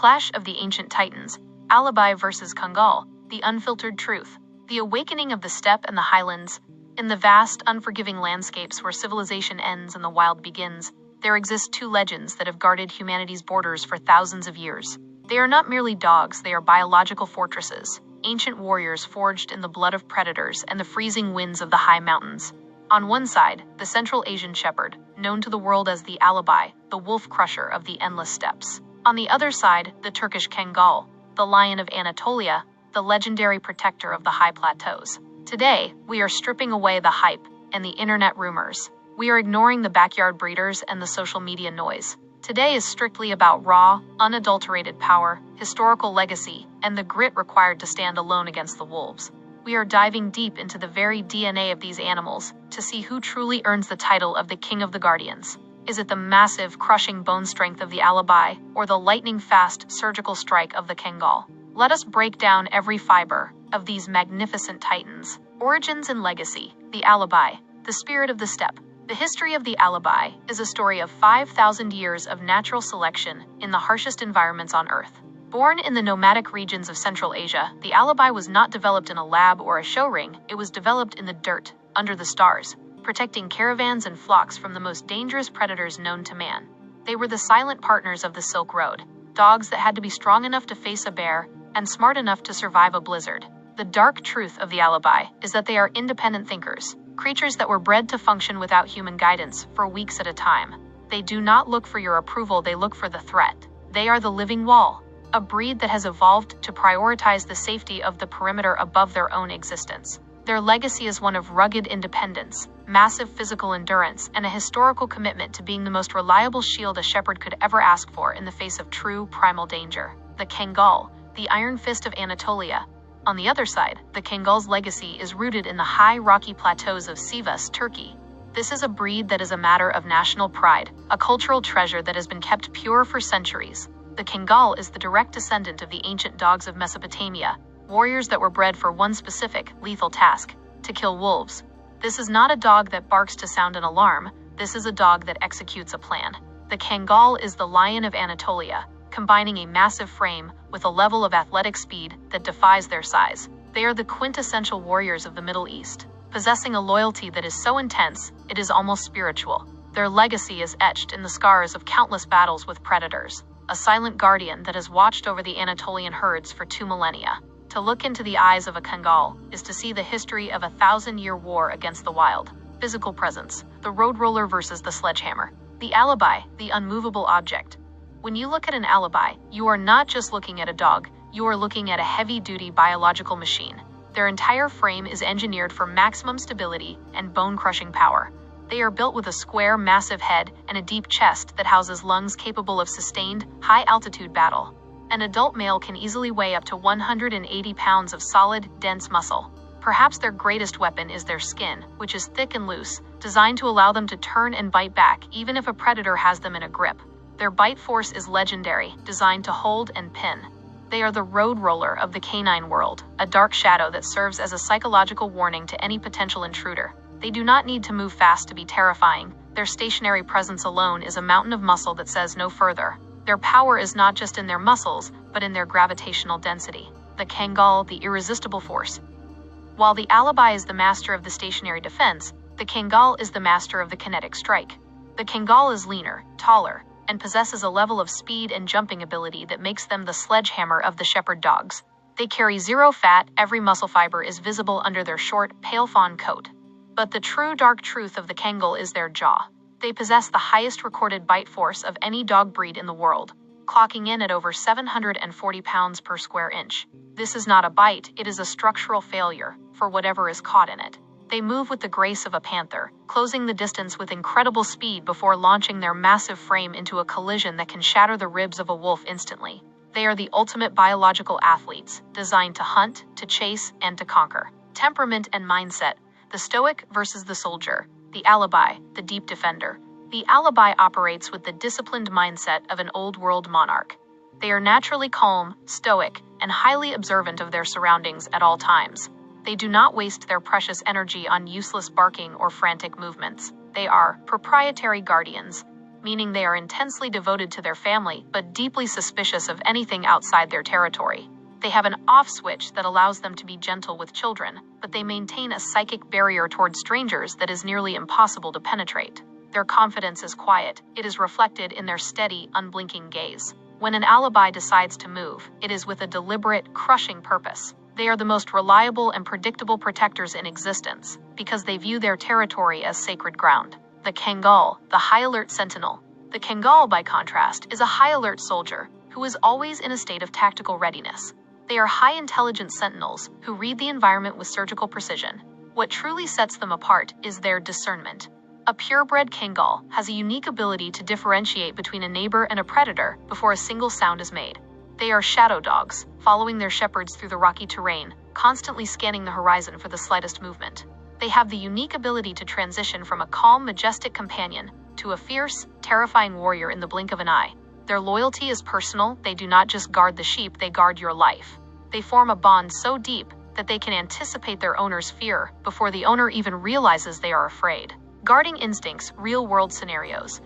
clash of the ancient titans, Alabai versus Kangal, the unfiltered truth, the awakening of the steppe and the highlands. In the vast, unforgiving landscapes where civilization ends and the wild begins, there exist two legends that have guarded humanity's borders for thousands of years. They are not merely dogs, they are biological fortresses, ancient warriors forged in the blood of predators and the freezing winds of the high mountains. On one side, the Central Asian shepherd, known to the world as the Alabai, the wolf crusher of the endless steppes. On the other side, the Turkish Kangal, the lion of Anatolia, the legendary protector of the high plateaus. Today, we are stripping away the hype and the internet rumors. We are ignoring the backyard breeders and the social media noise. Today is strictly about raw, unadulterated power, historical legacy, and the grit required to stand alone against the wolves. We are diving deep into the very DNA of these animals to see who truly earns the title of the King of the Guardians. Is it the massive, crushing bone strength of the Alabai, or the lightning-fast, surgical strike of the Kangal? Let us break down every fiber of these magnificent titans. Origins and legacy. The Alabai, the spirit of the steppe. The history of the Alabai is a story of 5,000 years of natural selection in the harshest environments on Earth. Born in the nomadic regions of Central Asia, the Alabai was not developed in a lab or a show ring, it was developed in the dirt, under the stars, protecting caravans and flocks from the most dangerous predators known to man. They were the silent partners of the Silk Road, dogs that had to be strong enough to face a bear and smart enough to survive a blizzard. The dark truth of the Alabai is that they are independent thinkers, creatures that were bred to function without human guidance for weeks at a time. They do not look for your approval, they look for the threat. They are the living wall, a breed that has evolved to prioritize the safety of the perimeter above their own existence. Their legacy is one of rugged independence, massive physical endurance, and a historical commitment to being the most reliable shield a shepherd could ever ask for in the face of true primal danger. The Kangal, the iron fist of Anatolia. On the other side, the Kangal's legacy is rooted in the high rocky plateaus of Sivas, Turkey. This is a breed that is a matter of national pride, a cultural treasure that has been kept pure for centuries. The Kangal is the direct descendant of the ancient dogs of Mesopotamia, warriors that were bred for one specific, lethal task: to kill wolves. This is not a dog that barks to sound an alarm, this is a dog that executes a plan. The Kangal is the lion of Anatolia, combining a massive frame with a level of athletic speed that defies their size. They are the quintessential warriors of the Middle East, possessing a loyalty that is so intense, it is almost spiritual. Their legacy is etched in the scars of countless battles with predators, a silent guardian that has watched over the Anatolian herds for 2 millennia. To look into the eyes of a Kangal is to see the history of a 1,000-year war against the wild. Physical presence, the road roller versus the sledgehammer. The Alabai, the unmovable object. When you look at an Alabai, you are not just looking at a dog, you are looking at a heavy-duty biological machine. Their entire frame is engineered for maximum stability and bone-crushing power. They are built with a square, massive head and a deep chest that houses lungs capable of sustained, high-altitude battle. An adult male can easily weigh up to 180 pounds of solid, dense muscle. Perhaps their greatest weapon is their skin, which is thick and loose, designed to allow them to turn and bite back even if a predator has them in a grip. Their bite force is legendary, designed to hold and pin. They are the road roller of the canine world, a dark shadow that serves as a psychological warning to any potential intruder. They do not need to move fast to be terrifying. Their stationary presence alone is a mountain of muscle that says no further. Their power is not just in their muscles, but in their gravitational density. The Kangal, the irresistible force. While the Alabai is the master of the stationary defense, the Kangal is the master of the kinetic strike. The Kangal is leaner, taller, and possesses a level of speed and jumping ability that makes them the sledgehammer of the shepherd dogs. They carry zero fat, every muscle fiber is visible under their short, pale fawn coat. But the true dark truth of the Kangal is their jaw. They possess the highest recorded bite force of any dog breed in the world, clocking in at over 740 pounds per square inch. This is not a bite, it is a structural failure, for whatever is caught in it. They move with the grace of a panther, closing the distance with incredible speed before launching their massive frame into a collision that can shatter the ribs of a wolf instantly. They are the ultimate biological athletes, designed to hunt, to chase, and to conquer. Temperament and mindset. The Stoic versus the soldier. The Alabai, the deep defender. The Alabai operates with the disciplined mindset of an old-world monarch. They are naturally calm, stoic, and highly observant of their surroundings at all times. They do not waste their precious energy on useless barking or frantic movements. They are proprietary guardians. meaning they are intensely devoted to their family but deeply suspicious of anything outside their territory. They have an off switch that allows them to be gentle with children, but they maintain a psychic barrier toward strangers that is nearly impossible to penetrate. Their confidence is quiet. It is reflected in their steady, unblinking gaze. When an Alabai decides to move, it is with a deliberate, crushing purpose. They are the most reliable and predictable protectors in existence, because they view their territory as sacred ground. The Kangal, the high-alert sentinel. The Kangal, by contrast, is a high-alert soldier who is always in a state of tactical readiness. They are high-intelligence sentinels who read the environment with surgical precision. What truly sets them apart is their discernment. A purebred Kangal has a unique ability to differentiate between a neighbor and a predator before a single sound is made. They are shadow dogs, following their shepherds through the rocky terrain, constantly scanning the horizon for the slightest movement. They have the unique ability to transition from a calm, majestic companion to a fierce, terrifying warrior in the blink of an eye. Their loyalty is personal. They do not just guard the sheep, they guard your life. They form a bond so deep that they can anticipate their owner's fear before the owner even realizes they are afraid. Guarding instincts, real-world scenarios.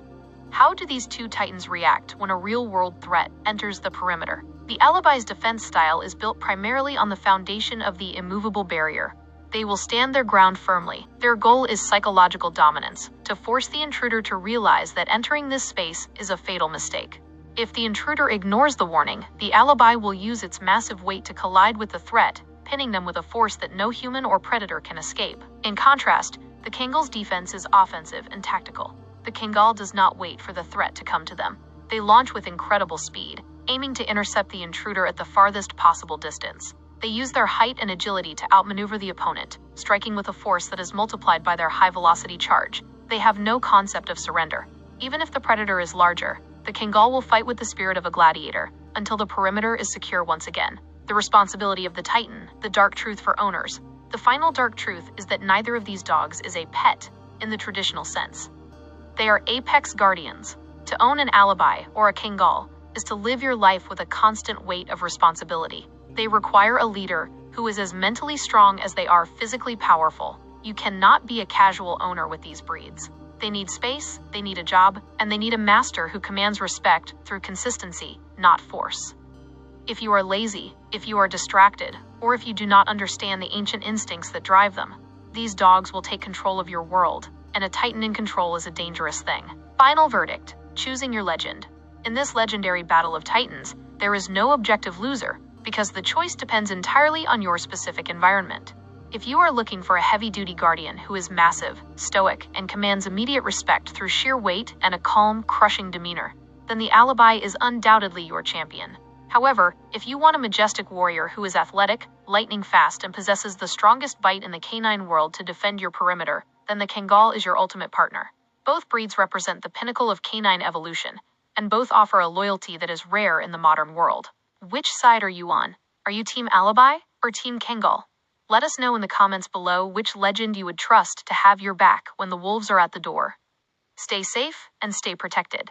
How do these two titans react when a real-world threat enters the perimeter? The Alabai's defense style is built primarily on the foundation of the immovable barrier. They will stand their ground firmly. Their goal is psychological dominance, to force the intruder to realize that entering this space is a fatal mistake. If the intruder ignores the warning, the Alabai will use its massive weight to collide with the threat, pinning them with a force that no human or predator can escape. In contrast, the Kangal's defense is offensive and tactical. The Kangal does not wait for the threat to come to them. They launch with incredible speed, aiming to intercept the intruder at the farthest possible distance. They use their height and agility to outmaneuver the opponent, striking with a force that is multiplied by their high-velocity charge. They have no concept of surrender. Even if the predator is larger, the Kangal will fight with the spirit of a gladiator until the perimeter is secure once again. The responsibility of the Titan, the dark truth for owners. The final dark truth is that neither of these dogs is a pet in the traditional sense. They are apex guardians. To own an Alabai or a Kangal is to live your life with a constant weight of responsibility. They require a leader who is as mentally strong as they are physically powerful. You cannot be a casual owner with these breeds. They need space, they need a job, and they need a master who commands respect through consistency, not force. If you are lazy, if you are distracted, or if you do not understand the ancient instincts that drive them, these dogs will take control of your world, and a Titan in control is a dangerous thing. Final verdict: choosing your legend. In this legendary battle of Titans, there is no objective loser, because the choice depends entirely on your specific environment. If you are looking for a heavy-duty guardian who is massive, stoic, and commands immediate respect through sheer weight and a calm, crushing demeanor, then the Alabai is undoubtedly your champion. However, if you want a majestic warrior who is athletic, lightning fast, and possesses the strongest bite in the canine world to defend your perimeter, then the Kangal is your ultimate partner. Both breeds represent the pinnacle of canine evolution, and both offer a loyalty that is rare in the modern world. Which side are you on? Are you Team Alabai or Team Kangal? Let us know in the comments below which legend you would trust to have your back when the wolves are at the door. Stay safe and stay protected.